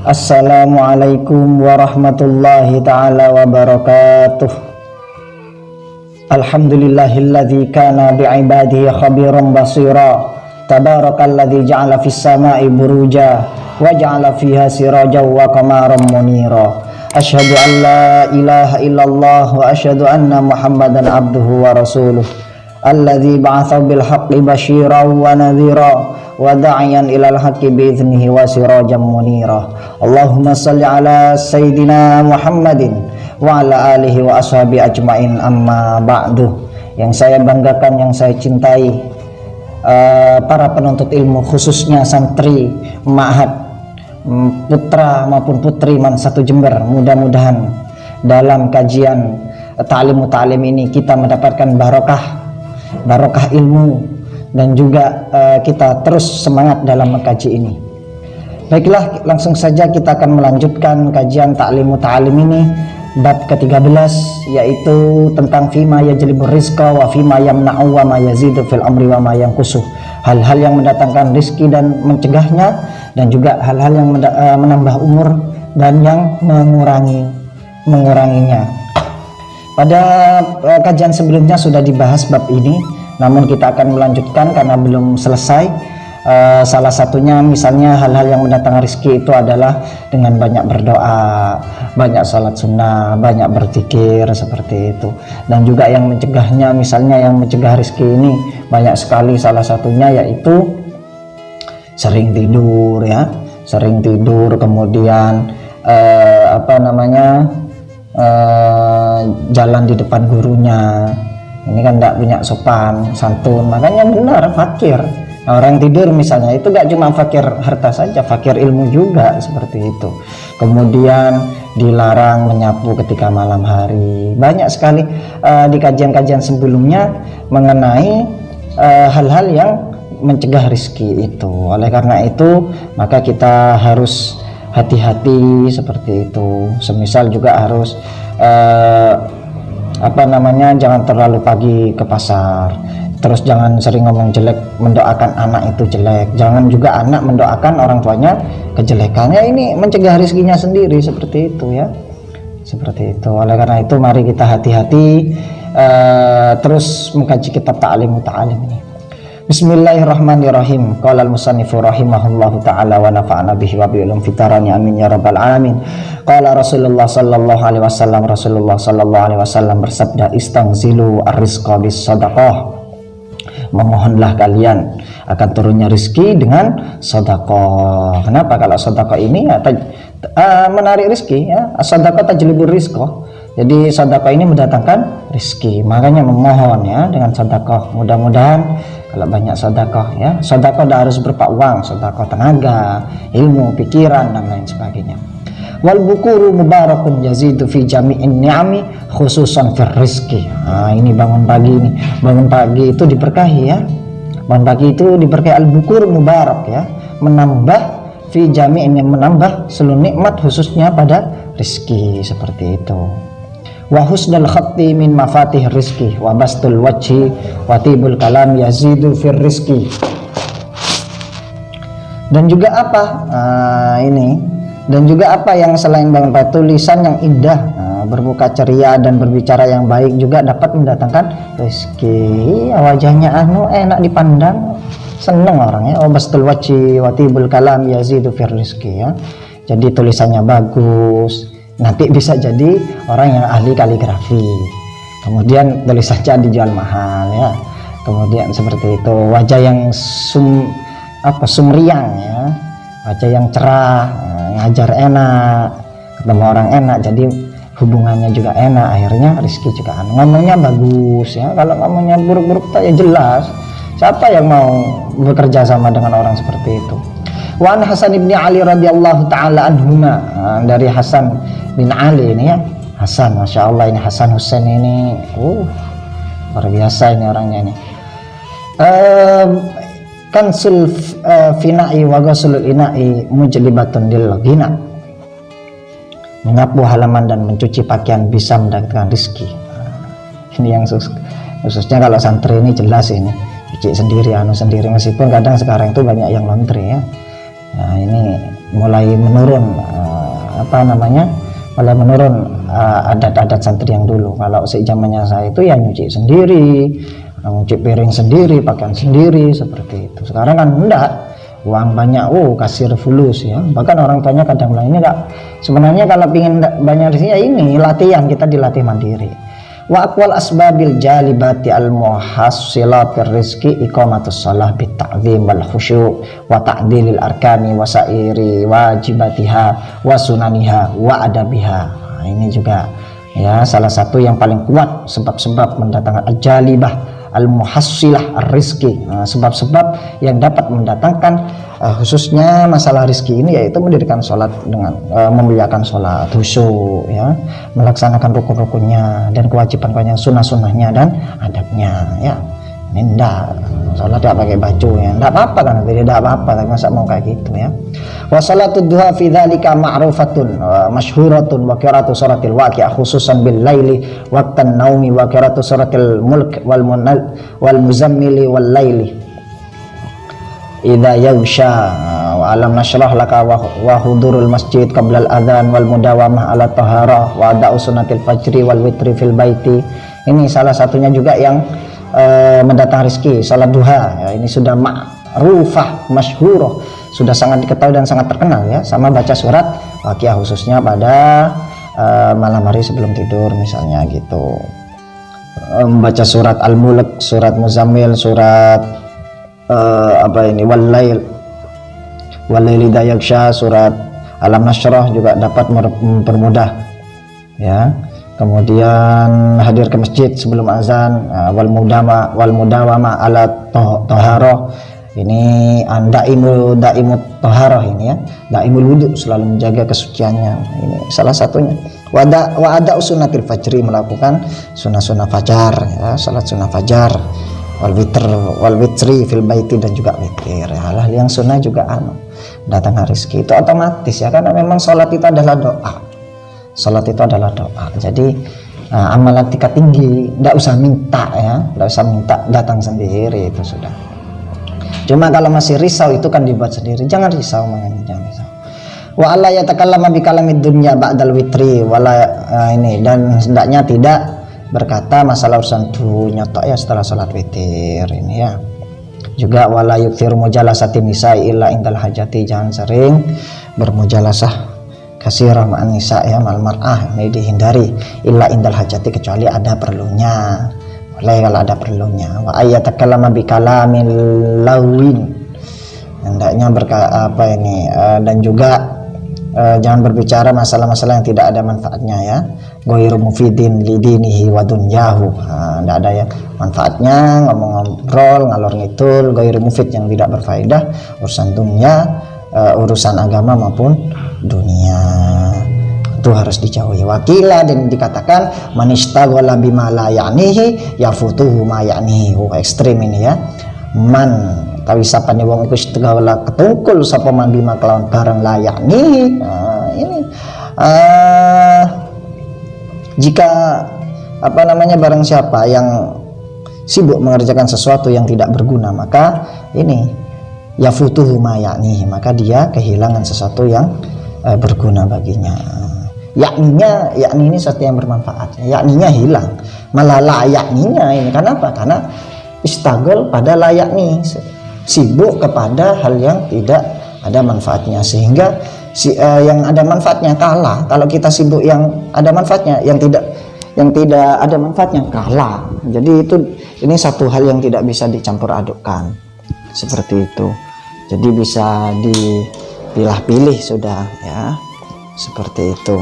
Assalamualaikum warahmatullahi ta'ala wabarakatuh. Alhamdulillahilladzi kana bi'ibadihi khabiran basira. Tabarakalladzi ja'ala fis sama'i buruja wa ja'ala fiha sirajan wa qamaran munira. Asyhadu an la ilaha illallah wa asyhadu anna Muhammadan abduhu wa rasuluh. Alladzi ba'atha bil haqqi basyiran wa nadhira wa da'iyan ilal haqqi bi'idhnihi wa sirajan munira. Allahumma salli ala sayyidina Muhammadin wa ala alihi wa ashabi ajmain, amma ba'du. Yang saya banggakan, yang saya cintai, para penuntut ilmu, khususnya santri Ma'had putra maupun putri Man 1 Jember, mudah-mudahan dalam kajian ta'limu ta'lim ini kita mendapatkan barokah ilmu, dan juga kita terus semangat dalam mengkaji ini. Baiklah, langsung saja kita akan melanjutkan kajian ta'limu ta'lim ini, bab ke-13, yaitu tentang fima yajlibur rizqa wa fima yamna'u wa ma yazidu fil amri wa ma yanqusu. Hal-hal yang mendatangkan rizki dan mencegahnya, dan juga hal-hal yang menambah umur dan yang menguranginya. Pada kajian sebelumnya sudah dibahas bab ini, namun kita akan melanjutkan karena belum selesai. Salah satunya misalnya hal-hal yang mendatangkan rezeki itu adalah dengan banyak berdoa, banyak salat sunnah, banyak berzikir, seperti itu. Dan juga yang mencegahnya, misalnya yang mencegah rezeki ini banyak sekali, salah satunya yaitu sering tidur, ya, sering tidur, kemudian jalan di depan gurunya, ini kan tidak punya sopan santun, makanya benar fakir. Orang tidur misalnya itu gak cuma fakir harta saja, fakir ilmu juga, seperti itu. Kemudian dilarang menyapu ketika malam hari. Banyak sekali di kajian-kajian sebelumnya mengenai hal-hal yang mencegah rizki itu. Oleh karena itu maka kita harus hati-hati seperti itu. Semisal juga harus jangan terlalu pagi ke pasar. Terus jangan sering ngomong jelek, mendoakan anak itu jelek. Jangan juga anak mendoakan orang tuanya kejelekannya, ini mencegah rizkinya sendiri, seperti itu, ya. Seperti itu. Oleh karena itu mari kita hati-hati terus mengkaji kitab ta'limu ta'lim ini. Bismillahirrahmanirrahim. Qala al-musannifu rahimahullahu ta'ala wa nafa'ana bihi wa bi'ilum fitarani amin ya rabbal alamin. Qala Rasulullah sallallahu alaihi wasallam bersabda, istangzilu ar-rizqa bis sadaqah. Memohonlah kalian akan turunnya rizki dengan sedekah. Kenapa? Kalau sedekah ini menarik rizki, ya. Sedekah tajlibur rizqa. Jadi sedekah ini mendatangkan rizki, makanya memohon, ya, dengan sedekah. Mudah-mudahan kalau banyak sedekah, ya. Sedekah tidak harus berupa uang, sedekah tenaga, ilmu, pikiran, dan lain sebagainya. Wal bukuru mubarakun yazidu fi jami'in ni'ami khususan fir rizki. Ini bangun pagi itu diberkahi, ya. Bangun pagi itu diberkahi, al bukur mubarak, ya, menambah fi jami'in, yang menambah seluruh nikmat khususnya pada rizki, seperti itu. Wa husnul khatti min mafatih rizki wa bastul wajhi wa tibul kalam yazidu fir rizki. Dan juga apa? Dan juga apa yang selain bangun pagi, tulisan yang indah, bermuka ceria dan berbicara yang baik juga dapat mendatangkan rezeki. Wajahnya enak dipandang, senang orangnya. Bastul wajhi wa tibul kalam yazidu fir rizki, ya. Jadi tulisannya bagus, nanti bisa jadi orang yang ahli kaligrafi. Kemudian tulisannya dijual mahal, ya. Kemudian seperti itu. Wajah yang sumriang, ya. Wajah yang cerah, ngajar enak, ketemu orang enak, jadi hubungannya juga enak, akhirnya rezeki juga ngomongnya bagus, ya. Kalau ngomongnya buruk-buruk ya jelas, siapa yang mau bekerja sama dengan orang seperti itu. Wa an Hasan bin Ali radhiyallahu taala anhuma, dari Hasan bin Ali ini, ya. Hasan, masya Allah, ini Hasan Husain ini luar biasa ini orangnya ini. Kansul fina'i wa ghaslul ina'i mujlibatun lil ghina. Menyapu halaman dan mencuci pakaian bisa mendatangkan rezeki. Ini yang khususnya kalau santri ini jelas ini, cuci sendiri, sendiri, meskipun kadang sekarang itu banyak yang laundry, ya. Nah, ini mulai menurun mulai menurun adat-adat santri yang dulu. Kalau zamannya saya itu ya nyuci sendiri, nyuci piring sendiri, pakaian sendiri, seperti itu. Sekarang kan enggak, uang banyak, kasir fulus ya. Bahkan orang tuanya kadang bilang ini enggak. Sebenarnya kalau ingin banyak rezeki ya ini latihan, kita dilatih mandiri. Wa aqwal asbabil jalibati al muhassilatir rizqi iqamatus shalah bit ta'zim wal khusyu' wa ta'dilil arkani wa sa'iri wajibatiha wa sunaniha wa adabiha. Nah, ini juga ya salah satu yang paling kuat sebab-sebab mendatangkan al-jalibah al-muhassilah ar-rizki. Sebab-sebab yang dapat mendatangkan khususnya masalah rizki ini yaitu mendirikan sholat dengan memuliakan sholat, khusyuk ya, melaksanakan rukun-rukunnya dan kewajiban-kewajiban sunnah-sunnahnya dan adabnya ya. Ini enggak, sholat tidak pakai baju ya, enggak apa-apa kan, tidak apa-apa, tapi masa mau kayak gitu ya. Wa salatud duha fi dzalika ma'rufatun masyhuratun wa qira'atu suratil waqi'ah khususan bil laili waqtan naumi wa qira'atu suratil mulk wal muzammili wal laili idza yaghsha wa alam nashrah laka wa hudurul masjid qabla al-adzan wal mudawamah ala taharah wa ada'u sunnatil fajri wal witri fil baiti. Ini salah satunya juga yang mendatang rezeki, salat duha ya, ini sudah ma'rufah masyhurah, sudah sangat diketahui dan sangat terkenal ya, sama baca surat Waqiah khususnya pada malam hari sebelum tidur misalnya gitu, membaca surat Al-Mulk, surat Muzammil, surat walaili dayaksha, surat Alam Nashrah juga dapat mempermudah ya. Kemudian hadir ke masjid sebelum azan, wal mudawama ala taharah, ini daimut taharah ini ya, daimul wudu, selalu menjaga kesuciannya, ini salah satunya. Wa ada sunnatil fajri, melakukan sunnah-sunnah fajar ya, salat sunnah fajar, wal witri fil baiti, dan juga witir ya, hal yang sunnah juga datang rezeki itu otomatis ya, karena memang sholat itu adalah doa, sholat itu adalah doa. Jadi amalan tingkat tinggi, tidak usah minta ya, tidak usah minta, datang sendiri itu sudah. Cuma kalau masih risau itu kan dibuat sendiri, jangan risau, jangan risau. Wa alla yatakallama bi kalamid dunya ba'dal witri wala ini, dan hendaknya tidak berkata masalah urusan dunia tok ya setelah salat witir ini ya. Juga wala yukthir mujalasati nisa'i illa indal hajati, jangan sering bermujalasah kasirah ma'an nisa ya, mal mar'ah, ini dihindari, illa indal hajati, kecuali ada perlunya, boleh kalau ada perlunya. Wa ayatakallama bi kalamil lawin, hendaknya dan juga jangan berbicara masalah-masalah yang tidak ada manfaatnya ya, ghairu mufidin lidinihi wa dunyahu, tidak ada ya manfaatnya, ngomong-ngobrol ngalor ngidul, ghairu mufid, yang tidak berfaedah, urusan dunia, urusan agama maupun dunia itu harus dijauhi. Wakila, dan dikatakan manistaghala bima la ya'nihi yafutuhu ma ya'nihi, ekstrim ini ya, man tawi sapane wong iku setengah ketungkul sapa man bima kelawan barang layak nih. Ini jika barang siapa yang sibuk mengerjakan sesuatu yang tidak berguna, maka ini yafutuhu ma yakni, maka dia kehilangan sesuatu yang berguna baginya. Yakni ini sesuatu yang bermanfaat, yakninya hilang, malah layakninya ini. Kenapa? Karena istagol pada layakni, sibuk kepada hal yang tidak ada manfaatnya, sehingga yang ada manfaatnya kalah. Kalau kita sibuk yang ada manfaatnya, yang tidak ada manfaatnya kalah. Jadi ini satu hal yang tidak bisa dicampur adukkan seperti itu. Jadi bisa dipilah-pilih sudah ya, seperti itu.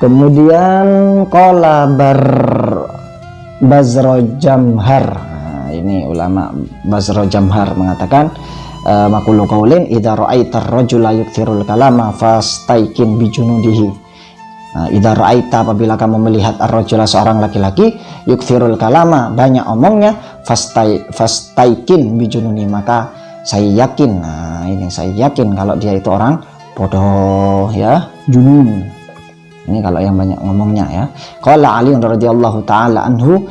Kemudian qala Bazro Jamhar, ini ulama Bazro Jamhar mengatakan maqulu qaulin idza ra'aita ar-rajula yukthirul kalama fastaikin bijunudihi. Idza ra'aita, apabila kamu melihat ar-rajula, seorang laki-laki, yukthirul kalama, banyak omongnya, fastaikin bijununi, maka saya yakin, saya yakin kalau dia itu orang bodoh ya, junun Ini kalau yang banyak ngomongnya ya. Qala Ali radhiyallahu taala anhu,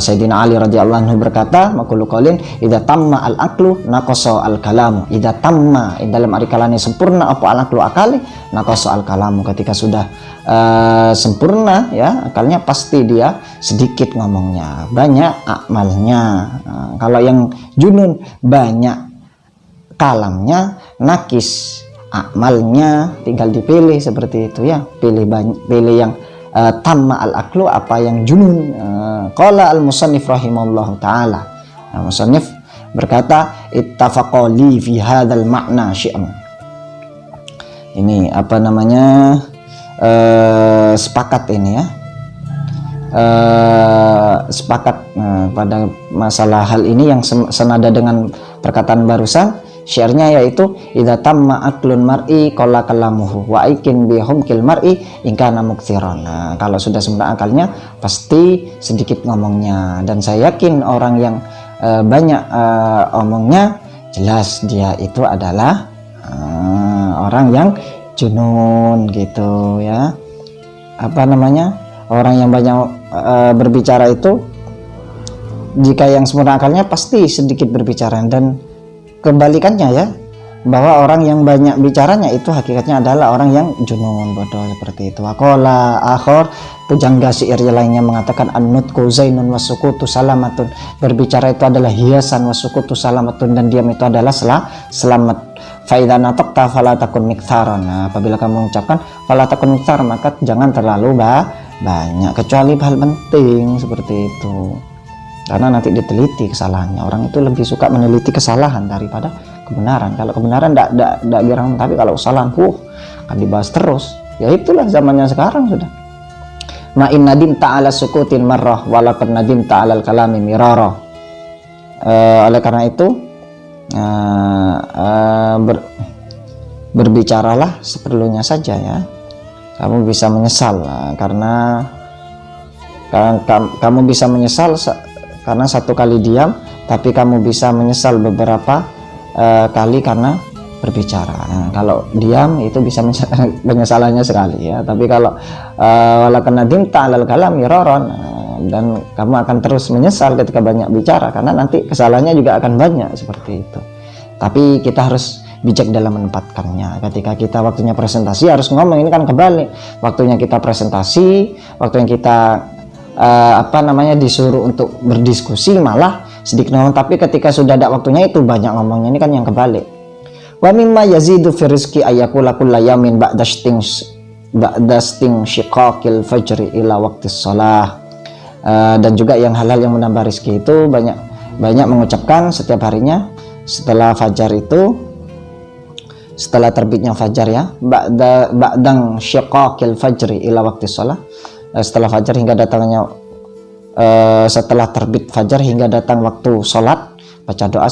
Sayyidina Ali radhiyallahu anhu berkata, maqulu qaulin idza tamma al aqlu naqasa al kalamu. Idza tamma dalam arti kalane sempurna apa al aqlu akali naqasa al kalamu. Ketika sudah sempurna ya akalnya, pasti dia sedikit ngomongnya, banyak amalnya. Kalau yang junun banyak kalamnya, nakis amalnya, tinggal dipilih seperti itu ya. Pilih yang tamma al aklu, apa yang junun. Qala al musannif rahimallahu taala, musannif berkata ittafaqali fi hadzal makna syai'an. Ini apa namanya, sepakat ini ya, sepakat pada masalah hal ini yang senada dengan perkataan barusan. Syairnya yaitu idza tamma aklun mar'i qala kalamuhu wa aikin bi humkil mar'i in kana mukthiran. Nah, kalau sudah sempurna akalnya pasti sedikit ngomongnya, dan saya yakin orang yang banyak omongnya jelas dia itu adalah orang yang junun gitu ya. Apa namanya, orang yang banyak berbicara itu, jika yang sempurna akalnya pasti sedikit berbicara, dan kebalikannya ya, bahwa orang yang banyak bicaranya itu hakikatnya adalah orang yang junun, bodoh, seperti itu. Waqala akhor, pujangga syair lainnya mengatakan an-nutqu zainun wasukutu salamatun. Berbicara itu adalah hiasan, wasukutu salamatun, dan diam itu adalah selamat. Fa idza nataqta fala takun miktharan. Nah, apabila kamu mengucapkan fala takun mikthar, maka jangan terlalu banyak, kecuali hal penting seperti itu. Karena nanti diteliti kesalahannya. Orang itu lebih suka meneliti kesalahan daripada kebenaran. Kalau kebenaran tidak girang, tapi kalau kesalahan akan dibahas terus. Ya itulah zamannya sekarang sudah. Ma in nadim ta'ala sukutin marrah walaqad nadim ta'ala kalami mirara. Oleh karena itu berbicaralah seperlunya saja ya. Kamu bisa menyesal karena kamu bisa menyesal karena satu kali diam, tapi kamu bisa menyesal beberapa kali karena berbicara. Nah, kalau diam itu bisa penyesalannya sekali ya, tapi kalau walakan nadim ta'alal kalam miraron, dan kamu akan terus menyesal ketika banyak bicara, karena nanti kesalahannya juga akan banyak seperti itu. Tapi kita harus bijak dalam menempatkannya. Ketika kita waktunya presentasi harus ngomong, ini kan kebalik. Waktunya kita presentasi, waktunya kita disuruh untuk berdiskusi malah sedikit ngomong, tapi ketika sudah ada waktunya itu banyak ngomongnya. Ini kan yang kebalik. Wa mimma yazidu fi rizqi ayakula kulla yamin ba'da shiqaqil fajri ila waqtis shalah. Dan juga yang hal-hal yang menambah rezeki itu banyak mengucapkan setiap harinya setelah fajar itu, setelah terbitnya fajar ya, ba'dang shiqaqil fajri ila waqtis shalah. Setelah fajar hingga datangnya setelah terbit fajar hingga datang waktu sholat, baca doa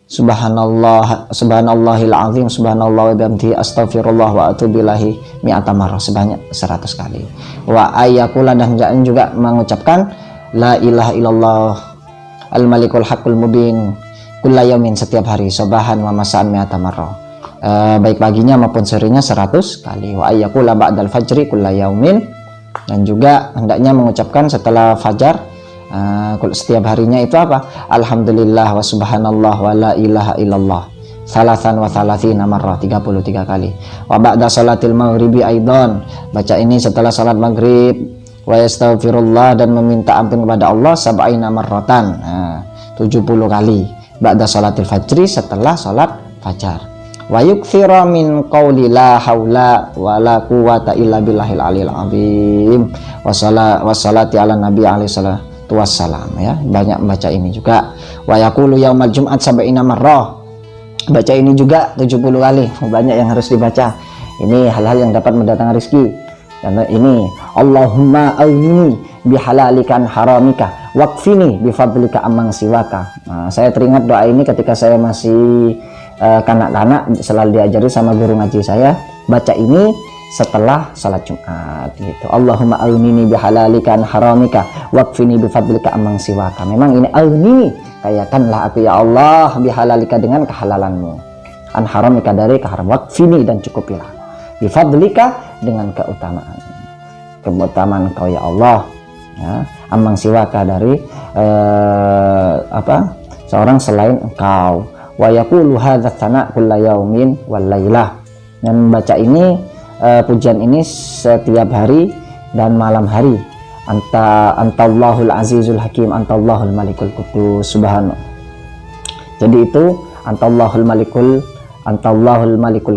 subhanallahil azim, subhanallah wa bihamdihi, astaghfirullah wa atubu ilaihi mi'ata marrah, sebanyak 100 kali. Wa ayyakula, dan juga mengucapkan la ilaha illallah al malikul haqqul mubin kulla yaumin, setiap hari, sobahan wa masaan mi'ata marrah, baik paginya maupun sorenya 100 kali. Wa ayyakula ba'dal fajri kulla yaumin, dan juga hendaknya mengucapkan setelah fajar setiap harinya itu apa? Alhamdulillah wa subhanallah wa la ilaha illallah salasan wa salatina marrah, 33 kali. Wa ba'da salatil maghribi aidan, baca ini setelah salat maghrib. Wa yastaghfirullah, dan meminta ampun kepada Allah sab'ina marratan, 70 kali. Ba'da salatil fajri, setelah salat fajar. Wa yukthira min qawli la haula wa la quwata illa billahil aliyil azim wa salati ala nabi alaihi salatu wassalam ya. Banyak membaca ini juga. Wa yaqulu yaumal jum'at sab'ina marrah, baca ini juga 70 kali. Banyak yang harus dibaca. Ini hal-hal yang dapat mendatangkan rezeki. Dan ini Allahumma auni bihalalikan haramika waqfini bifadlika amang siwaka. Saya teringat doa ini ketika saya masih kanak-kanak, selalu diajari sama guru ngaji saya. Baca ini setelah salat Jumat gitu. Allahumma aunini bihalalikan haramika waqfini bifadlika amang siwaka. Memang ini auni, kayakanlah aku ya Allah bihalalika, dengan kehalalanmu, an haramika, dari keharam, waqfini, dan cukupilah. bifadlika, dengan keutamaan Engkau ya Allah, ya, amang siwaka, dari seorang selain Engkau, wa yaqulu hadzal tsana kulla yaumin wal lailah, dan membaca ini pujian ini setiap hari dan malam hari. Antallahul azizul hakim, antallahul malikul qudus, subhanallah. Jadi itu antallahul malikul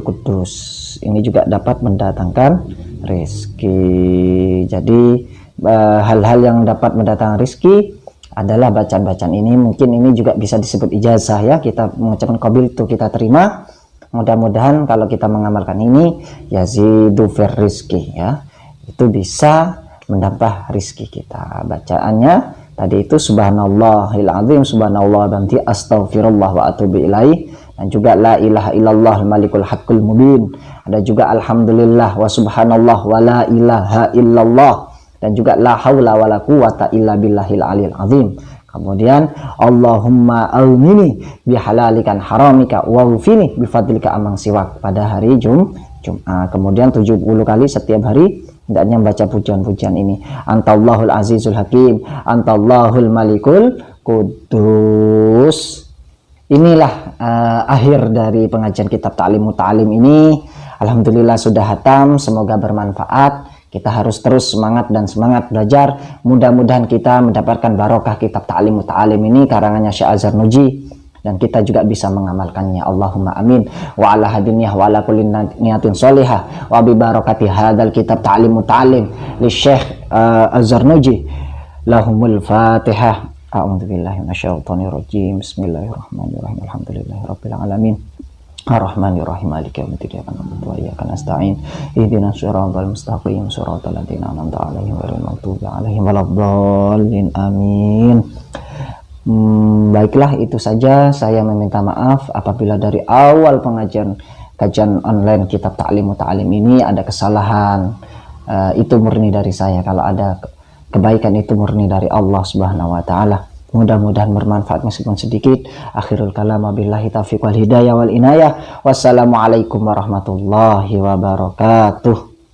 qudus ini juga dapat mendatangkan rezeki. Jadi hal-hal yang dapat mendatangkan rezeki adalah bacaan-bacaan ini. Mungkin ini juga bisa disebut ijazah, ya, kita mengucapkan qabiltu, kita terima. Mudah-mudahan kalau kita mengamalkan ini yazidu fir rizki, ya, itu bisa menambah rizki kita. Bacaannya tadi itu subhanallahil azim, subhanallah berarti astaghfirullah wa atubu ilaih, dan juga la ilaha illallah malikul haqqul mubin. Ada juga alhamdulillah wa subhanallah wa la ilaha illallah, dan juga la haula wa la quwata illa billahil aliyil azim. Kemudian Allahumma aunini bihalalikan haramika wa ufini bifadlika amang siwak pada hari Jum'ah. Kemudian 70 kali setiap hari hendaknya membaca pujian-pujian ini. Antallahul azizul hakim, antallahul malikul kudus. Inilah akhir dari pengajian kitab Ta'lim Muta'alim ini. Alhamdulillah sudah hatam, semoga bermanfaat. Kita harus terus semangat dan semangat belajar. Mudah-mudahan kita mendapatkan barokah kitab Ta'lim Muta'alim ini karangannya Syekh Az-Zarnuji, dan kita juga bisa mengamalkannya. Allahumma amin. Wa ala hadiniyah wa ala kulli niyatin sholihah wa bi barakati hadzal kitab Ta'lim Muta'alim li Syekh Az-Zarnuji. Lahumul Fatihah. A'udzubillahi minasyaitonir rajim. Bismillahirrahmanirrahim. Alhamdulillahirabbil alamin. Ar-Rahmanir-Rahim, Maliki yaumiddin, iyyaka na'budu wa iyyaka nasta'in, ihdinas siratal mustaqim, siratal ladzina an'amta 'alaihim ghairil maghdubi 'alaihim waladdallin. Amin. Baiklah, itu saja. Saya meminta maaf apabila dari awal kajian online kitab Ta'lim Muta'alim ini ada kesalahan. Itu murni dari saya. Kalau ada kebaikan itu murni dari Allah Subhanahu wa taala. Mudah-mudahan bermanfaat meskipun sedikit. Akhirul kalam, wabillahi taufiq wal hidayah wal inayah. Wassalamualaikum warahmatullahi wabarakatuh.